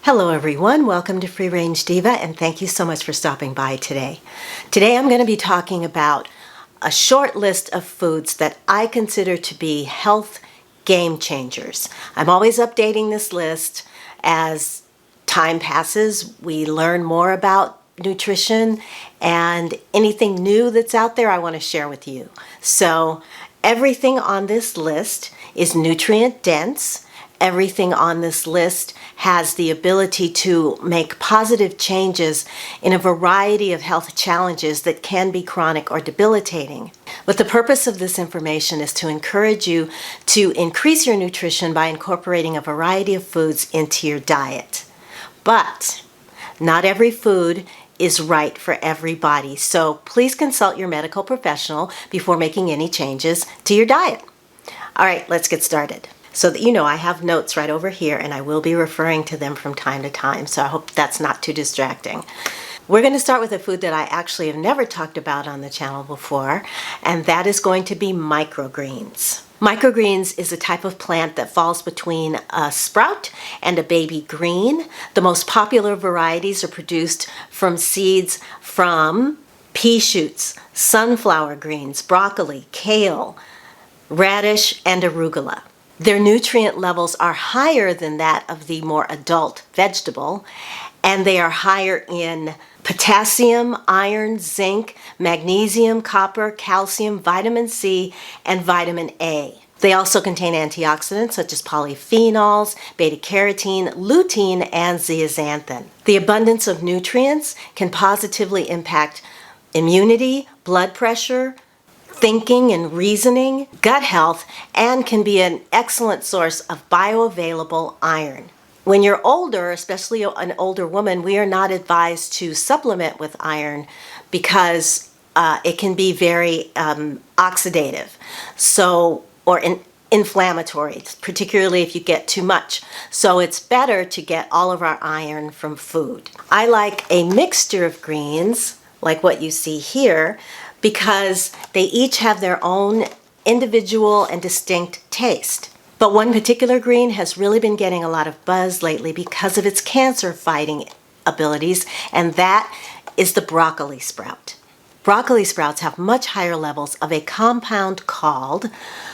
Hello everyone, welcome to Free Range Diva and thank you so much for stopping by today. Today I'm going to be talking about a short list of foods that I consider to be health game changers. I'm always updating this list as time passes. We learn more about nutrition and anything new that's out there I want to share with you. So everything on this list is nutrient dense. Everything on this list has the ability to make positive changes in a variety of health challenges that can be chronic or debilitating. But the purpose of this information is to encourage you to increase your nutrition by incorporating a variety of foods into your diet. But not every food is right for everybody, so please consult your medical professional before making any changes to your diet. All right, let's get started. So that you know, I have notes right over here and I will be referring to them from time to time, so I hope that's not too distracting. We're going to start with a food that I actually have never talked about on the channel before, and that is going to be microgreens. Microgreens is a type of plant that falls between a sprout and a baby green. The most popular varieties are produced from seeds from pea shoots, sunflower greens, broccoli, kale, radish, and arugula. Their nutrient levels are higher than that of the more adult vegetable, and they are higher in potassium, iron, zinc, magnesium, copper, calcium, vitamin C, and vitamin A. They also contain antioxidants such as polyphenols, beta-carotene, lutein, and zeaxanthin. The abundance of nutrients can positively impact immunity, blood pressure, thinking and reasoning, gut health, and can be an excellent source of bioavailable iron. When you're older, especially an older woman, we are not advised to supplement with iron because it can be very oxidative, or inflammatory, particularly if you get too much. So it's better to get all of our iron from food. I like a mixture of greens, like what you see here, because they each have their own individual and distinct taste. But one particular green has really been getting a lot of buzz lately because of its cancer-fighting abilities, and that is the broccoli sprout. Broccoli sprouts have much higher levels of a compound called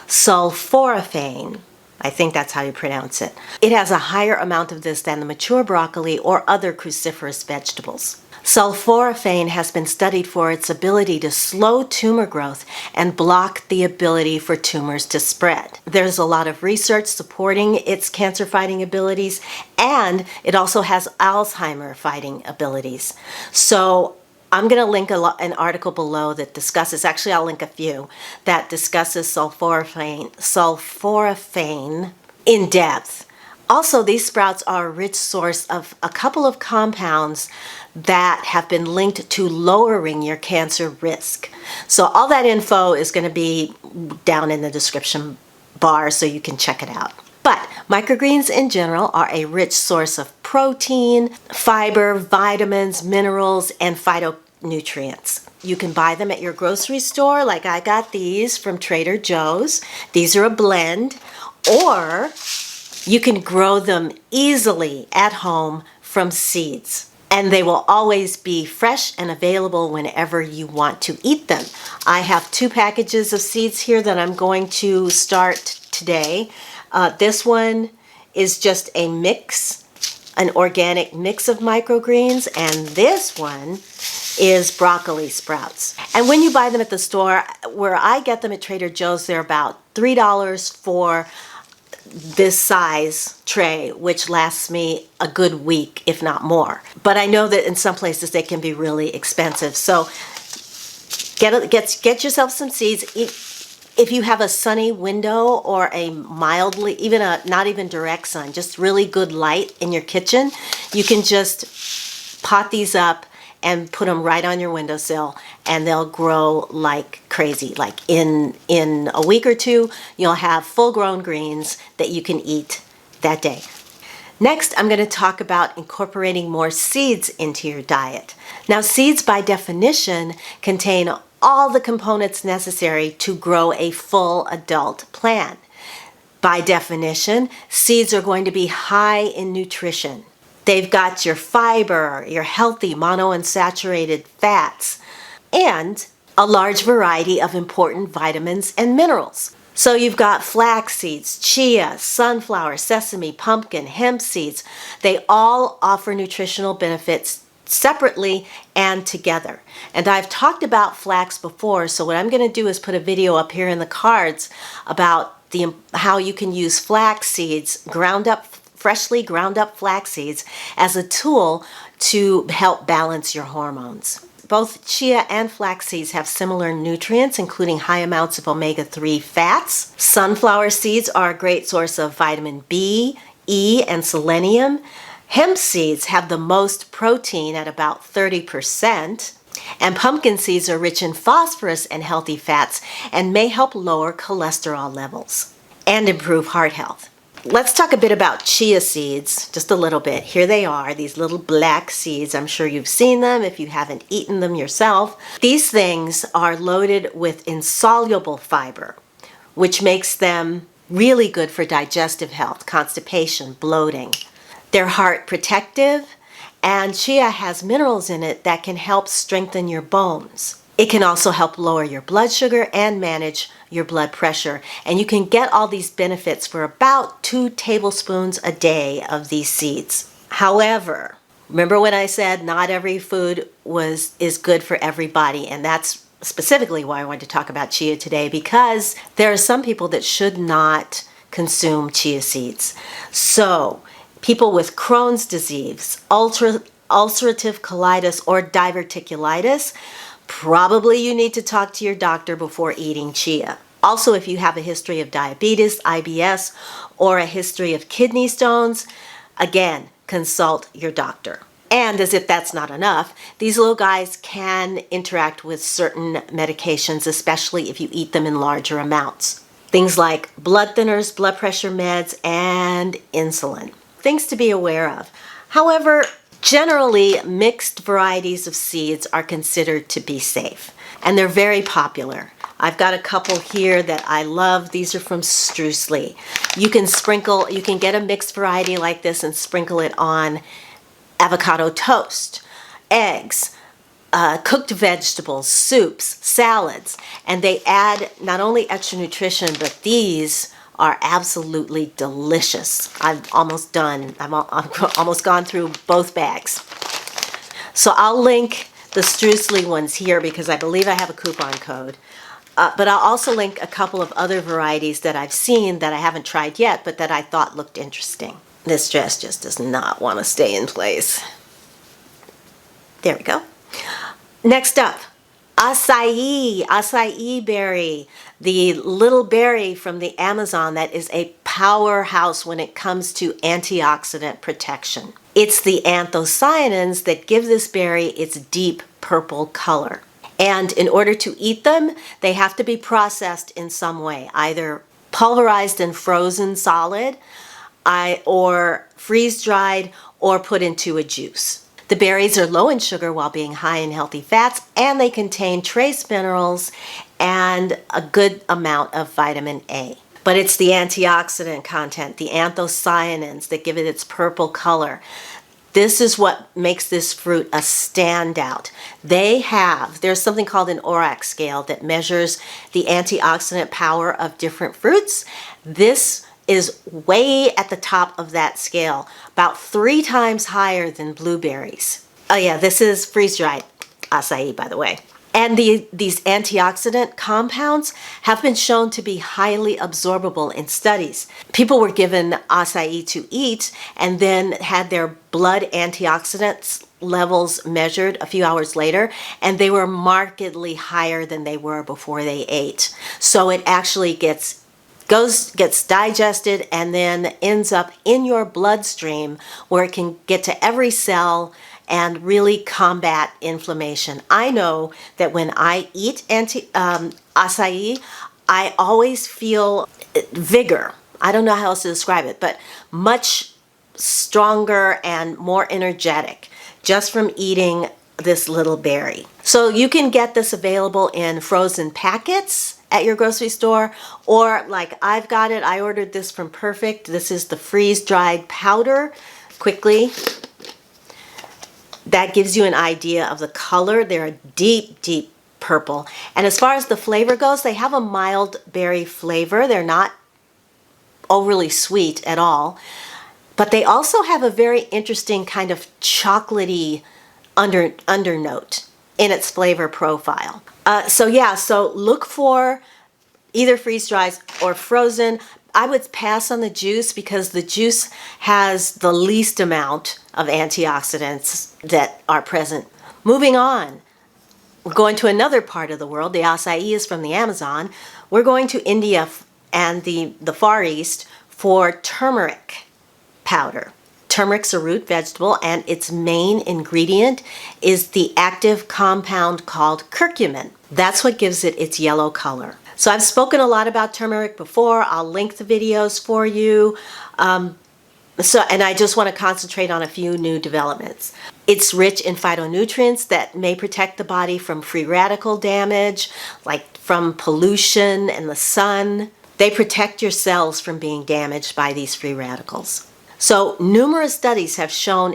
sulforaphane. I think that's how you pronounce it. It has a higher amount of this than the mature broccoli or other cruciferous vegetables. Sulforaphane has been studied for its ability to slow tumor growth and block the ability for tumors to spread. There's a lot of research supporting its cancer-fighting abilities, and it also has Alzheimer-fighting abilities. So I'm going to link an article below that discusses, actually I'll link a few, that discusses sulforaphane in depth. Also, these sprouts are a rich source of a couple of compounds that have been linked to lowering your cancer risk. So all that info is going to be down in the description bar so you can check it out. But microgreens in general are a rich source of protein, fiber, vitamins, minerals, and phytonutrients. You can buy them at your grocery store, like I got these from Trader Joe's. These are a blend, or you can grow them easily at home from seeds, and they will always be fresh and available whenever you want to eat them. I have 2 packages of seeds here that I'm going to start today. This one is just a mix, an organic mix of microgreens, and this one is broccoli sprouts. And when you buy them at the store, where I get them at Trader Joe's, they're about $3 for this size tray, which lasts me a good week, if not more. But I know that in some places they can be really expensive. So get yourself some seeds. If you have a sunny window or a mildly, even a not even direct sun, just really good light in your kitchen, you can just pot these up and put them right on your windowsill, and they'll grow like crazy. Like in a week or two, you'll have full-grown greens that you can eat that day. Next, I'm going to talk about incorporating more seeds into your diet. Now, seeds by definition contain all the components necessary to grow a full adult plant. By definition, seeds are going to be high in nutrition. They've got your fiber, your healthy monounsaturated fats, and a large variety of important vitamins and minerals. So you've got flax seeds, chia, sunflower, sesame, pumpkin, hemp seeds. They all offer nutritional benefits separately and together. And I've talked about flax before, so what I'm going to do is put a video up here in the cards about how you can use flax seeds, freshly ground up flax seeds, as a tool to help balance your hormones. Both chia and flax seeds have similar nutrients, including high amounts of omega-3 fats. Sunflower seeds are a great source of vitamin B, E, and selenium. Hemp seeds have the most protein at about 30%. And pumpkin seeds are rich in phosphorus and healthy fats and may help lower cholesterol levels and improve heart health. Let's talk a bit about chia seeds, just a little bit. Here they are, these little black seeds. I'm sure you've seen them if you haven't eaten them yourself. These things are loaded with insoluble fiber, which makes them really good for digestive health, constipation, bloating. They're heart protective, and chia has minerals in it that can help strengthen your bones. It can also help lower your blood sugar and manage your blood pressure. And you can get all these benefits for about 2 tablespoons a day of these seeds. However, remember when I said not every food is good for everybody, and that's specifically why I wanted to talk about chia today, because there are some people that should not consume chia seeds. So, people with Crohn's disease, ulcerative colitis, or diverticulitis, probably you need to talk to your doctor before eating chia. Also, if you have a history of diabetes, IBS, or a history of kidney stones, again, consult your doctor. And as if that's not enough, these little guys can interact with certain medications, especially if you eat them in larger amounts. Things like blood thinners, blood pressure meds, and insulin. Things to be aware of. However, generally, mixed varieties of seeds are considered to be safe, and they're very popular. I've got a couple here that I love. These are from Streussli. You can get a mixed variety like this and sprinkle it on avocado toast, eggs, cooked vegetables, soups, salads, and they add not only extra nutrition, but these are absolutely delicious. I'm almost done. I've almost gone through both bags. So I'll link the Streussli ones here because I believe I have a coupon code. But I'll also link a couple of other varieties that I've seen that I haven't tried yet, but that I thought looked interesting. This dress just does not want to stay in place. There we go. Next up, acai berry, the little berry from the Amazon that is a powerhouse when it comes to antioxidant protection. It's the anthocyanins that give this berry its deep purple color. And in order to eat them, they have to be processed in some way, either pulverized and frozen solid, or freeze-dried, or put into a juice. The berries are low in sugar while being high in healthy fats, and they contain trace minerals and a good amount of vitamin A. But it's the antioxidant content, the anthocyanins, that give it its purple color. This is what makes this fruit a standout. There's something called an ORAC scale that measures the antioxidant power of different fruits. This is way at the top of that scale, about 3 times higher than blueberries. Oh yeah, this is freeze-dried acai, by the way. And these antioxidant compounds have been shown to be highly absorbable in studies. People were given acai to eat and then had their blood antioxidants levels measured a few hours later, and they were markedly higher than they were before they ate. So it actually gets digested and then ends up in your bloodstream where it can get to every cell and really combat inflammation. I know that when I eat acai, I always feel vigor. I don't know how else to describe it, but much stronger and more energetic just from eating this little berry. So you can get this available in frozen packets at your grocery store, or like I've got it, I ordered this from Perfect. This is the freeze-dried powder. Quickly That gives you an idea of the color. They're a deep, deep purple. And as far as the flavor goes, they have a mild berry flavor. They're not overly sweet at all. But they also have a very interesting kind of chocolatey undernote in its flavor profile. So look for either freeze dries or frozen. I would pass on the juice because the juice has the least amount of antioxidants that are present. Moving on, we're going to another part of the world. The acai is from the Amazon. We're going to India and the Far East for turmeric powder. Turmeric's a root vegetable, and its main ingredient is the active compound called curcumin. That's what gives it its yellow color. So I've spoken a lot about turmeric before. I'll link the videos for you. And I just want to concentrate on a few new developments. It's rich in phytonutrients that may protect the body from free radical damage, like from pollution and the sun. They protect your cells from being damaged by these free radicals. So numerous studies have shown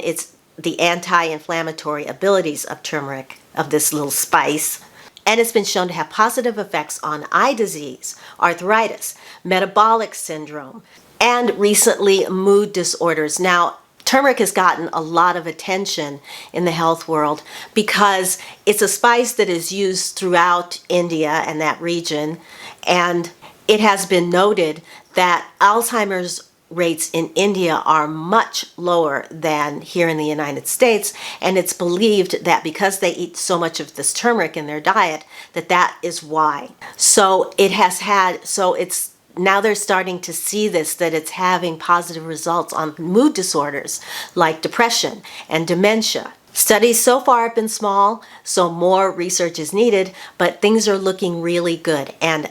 the anti-inflammatory abilities of turmeric, of this little spice, and it's been shown to have positive effects on eye disease, arthritis, metabolic syndrome, and recently mood disorders. Now, turmeric has gotten a lot of attention in the health world because it's a spice that is used throughout India and that region, and it has been noted that Alzheimer's rates in India are much lower than here in the United States, and it's believed that because they eat so much of this turmeric in their diet, that is why. So it's now they're starting to see that it's having positive results on mood disorders like depression and dementia. Studies so far have been small, so more research is needed, but things are looking really good. And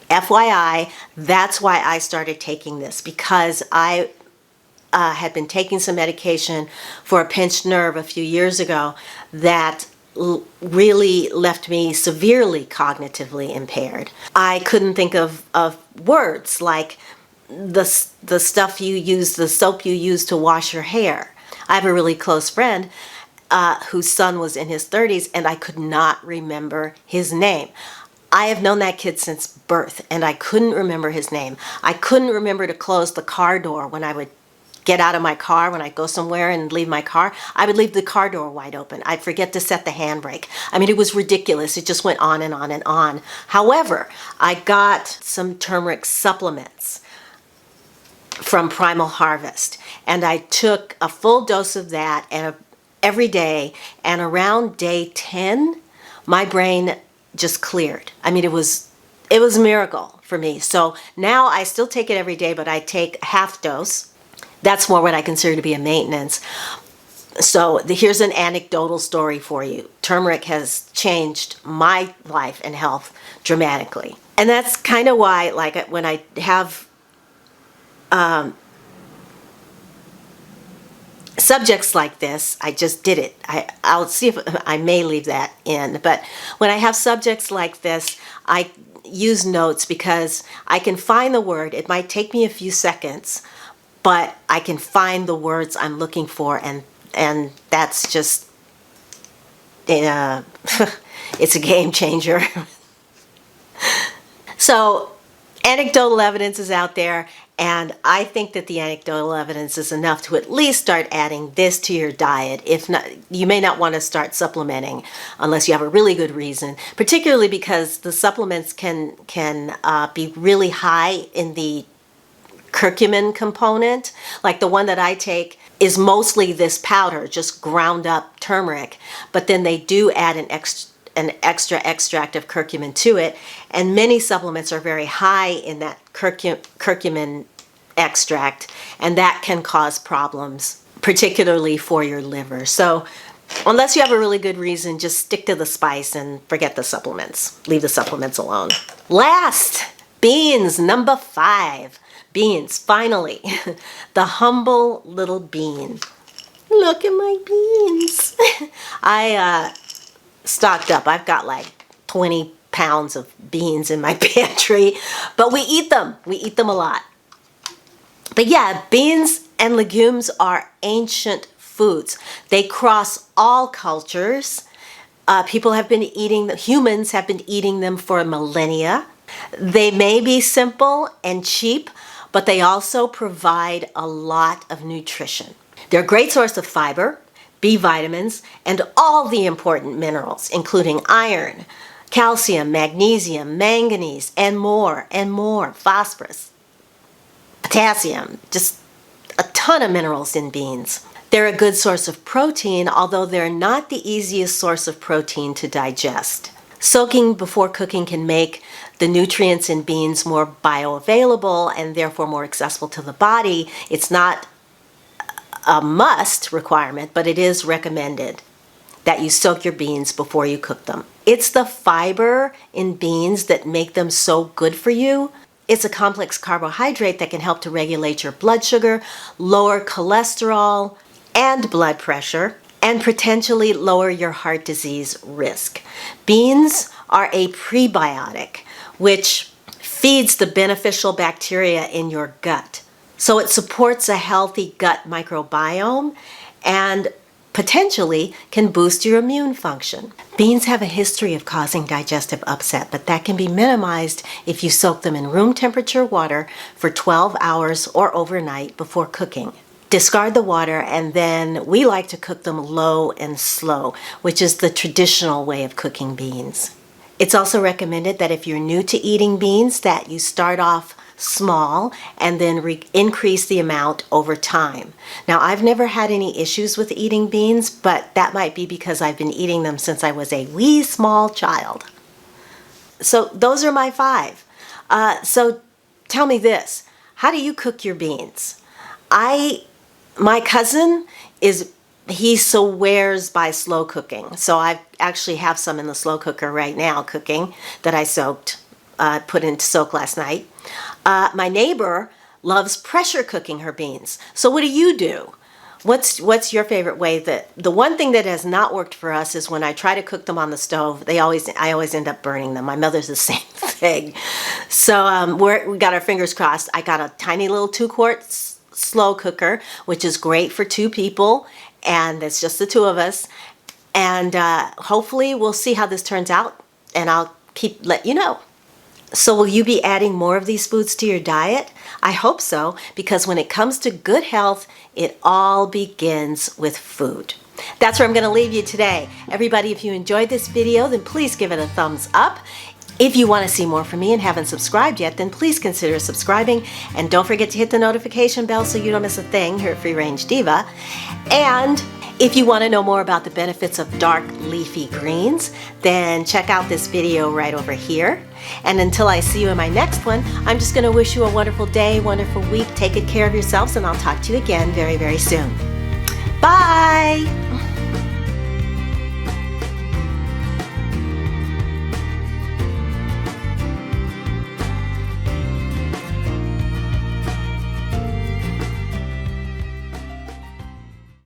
FYI, that's why I started taking this, because I had been taking some medication for a pinched nerve a few years ago that really left me severely cognitively impaired. I couldn't think of words like the stuff you use, the soap you use to wash your hair. I have a really close friend whose son was in his 30s, and I could not remember his name. I have known that kid since birth, and I couldn't remember his name. I couldn't remember to close the car door when I would get out of my car, when I go somewhere and leave my car. I would leave the car door wide open. I'd forget to set the handbrake. I mean, it was ridiculous. It just went on and on and on. However, I got some turmeric supplements from Primal Harvest, and I took a full dose of that every day, and around day 10, my brain just cleared. I mean, it was a miracle for me. So now I still take it every day, but I take a half dose. That's more what I consider to be a maintenance. So here's an anecdotal story for you. Turmeric has changed my life and health dramatically. And that's kind of why, like, when I have subjects like this, I just did it. I'll see if I may leave that in. But when I have subjects like this, I use notes because I can find the word. It might take me a few seconds, but I can find the words I'm looking for, and that's just, it's a game changer. So anecdotal evidence is out there, and I think that the anecdotal evidence is enough to at least start adding this to your diet. If not, you may not want to start supplementing unless you have a really good reason, particularly because the supplements can be really high in the curcumin component. Like the one that I take is mostly this powder, just ground up turmeric, but then they do add an extra extract of curcumin to it, and many supplements are very high in that curcumin extract, and that can cause problems, particularly for your liver. So unless you have a really good reason, just stick to the spice and forget the supplements. Leave the supplements alone. Last, beans, number 5. Beans, finally. The humble little bean. Look at my beans. I stocked up. I've got like 20 pounds of beans in my pantry, but we eat them. We eat them a lot. But yeah, beans and legumes are ancient foods. They cross all cultures. Humans have been eating them for millennia. They may be simple and cheap, but they also provide a lot of nutrition. They're a great source of fiber, B vitamins, and all the important minerals, including iron, calcium, magnesium, manganese, and more, phosphorus, potassium, just a ton of minerals in beans. They're a good source of protein, although they're not the easiest source of protein to digest. Soaking before cooking can make the nutrients in beans more bioavailable and therefore more accessible to the body. It's not a must requirement, but it is recommended that you soak your beans before you cook them. It's the fiber in beans that make them so good for you. It's a complex carbohydrate that can help to regulate your blood sugar, lower cholesterol and blood pressure, and potentially lower your heart disease risk. Beans are a prebiotic, which feeds the beneficial bacteria in your gut. So it supports a healthy gut microbiome and potentially can boost your immune function. Beans have a history of causing digestive upset, but that can be minimized if you soak them in room temperature water for 12 hours or overnight before cooking. Discard the water, and then we like to cook them low and slow, which is the traditional way of cooking beans. It's also recommended that if you're new to eating beans, that you start off small and then increase the amount over time. Now, I've never had any issues with eating beans, but that might be because I've been eating them since I was a wee small child. So those are my 5. So tell me this, how do you cook your beans? My cousin he swears by slow cooking. So I actually have some in the slow cooker right now cooking that I put into soak last night. My neighbor loves pressure cooking her beans. So what do? What's your favorite way? The one thing that has not worked for us is when I try to cook them on the stove, I always end up burning them. My mother's the same thing. So we got our fingers crossed. I got a tiny little 2-quart slow cooker, which is great for 2 people, and it's just the 2 of us. And hopefully we'll see how this turns out, and I'll let you know. So will you be adding more of these foods to your diet? I hope so, because when it comes to good health, it all begins with food. That's where I'm going to leave you today. Everybody, if you enjoyed this video, then please give it a thumbs up. If you want to see more from me and haven't subscribed yet, then please consider subscribing. And don't forget to hit the notification bell so you don't miss a thing here at Free Range Diva. And if you want to know more about the benefits of dark leafy greens, then check out this video right over here. And until I see you in my next one, I'm just going to wish you a wonderful day, wonderful week. Take good care of yourselves, and I'll talk to you again very, very soon. Bye!